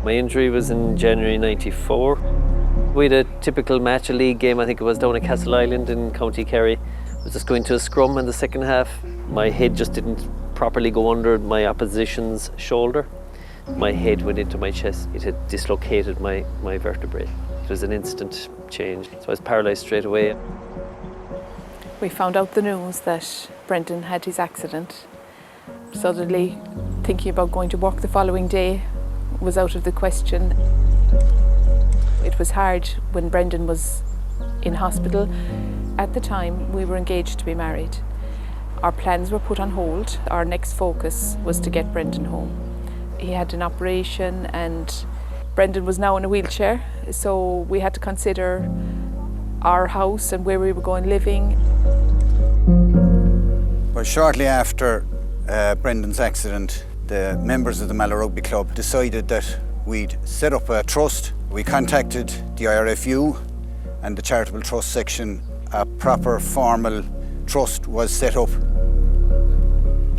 My injury was in January '94. We had a typical match, a league game, I think it was down at Castle Island in County Kerry. I was just going to a scrum in the second half. My head just didn't properly go under my opposition's shoulder. My head went into my chest. It had dislocated my vertebrae. It was an instant change, so I was paralysed straight away. We found out the news that Brendan had his accident. Suddenly, thinking about going to work the following day was out of the question. It was hard when Brendan was in hospital. At the time, we were engaged to be married. Our plans were put on hold. Our next focus was to get Brendan home. He had an operation and Brendan was now in a wheelchair, so we had to consider our house and where we were going living. Well, shortly after Brendan's accident, the members of the Mallow Rugby Club decided that we'd set up a trust. We contacted the IRFU and the Charitable Trust section. A proper formal trust was set up.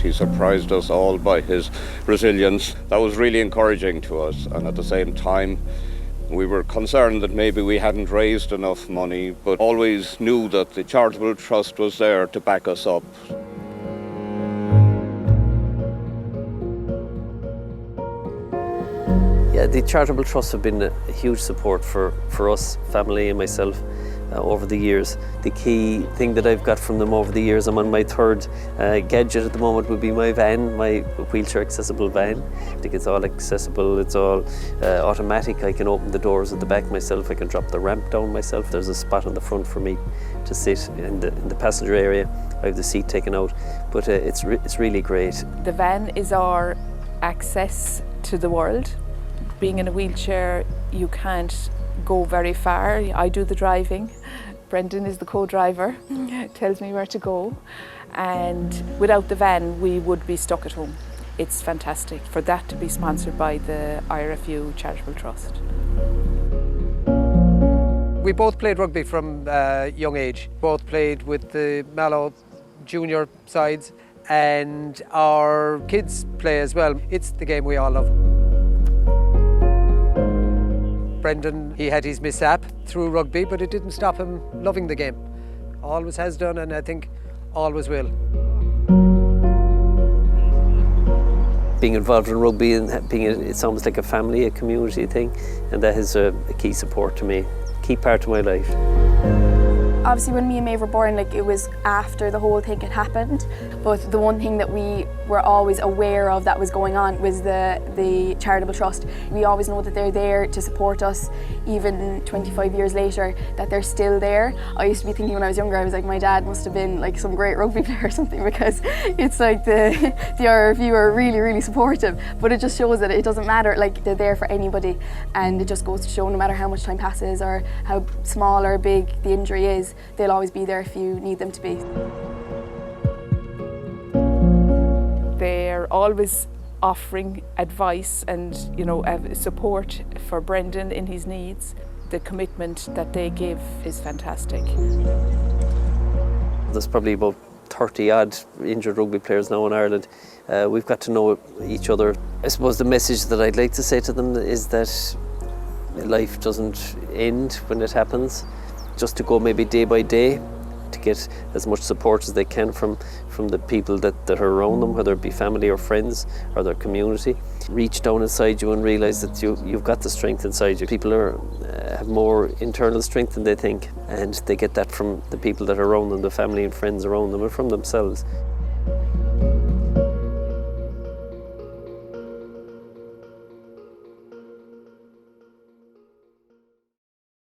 He surprised us all by his resilience. That was really encouraging to us, and at the same time we were concerned that maybe we hadn't raised enough money, but always knew that the Charitable Trust was there to back us up. Yeah, the Charitable Trust have been a huge support for us, family and myself, over the years. The key thing that I've got from them over the years, I'm on my third gadget at the moment, would be my van, my wheelchair accessible van. I think it's all accessible, it's all automatic. I can open the doors at the back myself, I can drop the ramp down myself. There's a spot on the front for me to sit in the passenger area. I have the seat taken out, but it's really great. The van is our access to the world. Being in a wheelchair, you can't go very far. I do the driving. Brendan is the co-driver, tells me where to go. And without the van, we would be stuck at home. It's fantastic for that to be sponsored by the IRFU Charitable Trust. We both played rugby from a young age. Both played with the Mallow junior sides, and our kids play as well. It's the game we all love. Brendan, he had his mishap through rugby, but it didn't stop him loving the game. Always has done, and I think always will. Being involved in rugby and it's almost like a family, a community thing, and that is a key support to me, key part of my life. Obviously when me and Maeve were born, it was after the whole thing had happened, but the one thing that we were always aware of that was going on was the Charitable Trust. We always know that they're there to support us, even 25 years later, that they're still there. I used to be thinking when I was younger, I was like, my dad must have been like some great rugby player or something, because it's like the IRFU are really, really supportive, but it just shows that it doesn't matter, they're there for anybody, and it just goes to show no matter how much time passes or how small or big the injury is, they'll always be there if you need them to be. They're always offering advice and support for Brendan in his needs. The commitment that they give is fantastic. There's probably about 30 odd injured rugby players now in Ireland. We've got to know each other. I suppose the message that I'd like to say to them is that life doesn't end when it happens. Just to go maybe day by day to get as much support as they can from the people that are around them, whether it be family or friends or their community. Reach down inside you and realise that you've got the strength inside you. People have more internal strength than they think, and they get that from the people that are around them, the family and friends around them, and from themselves.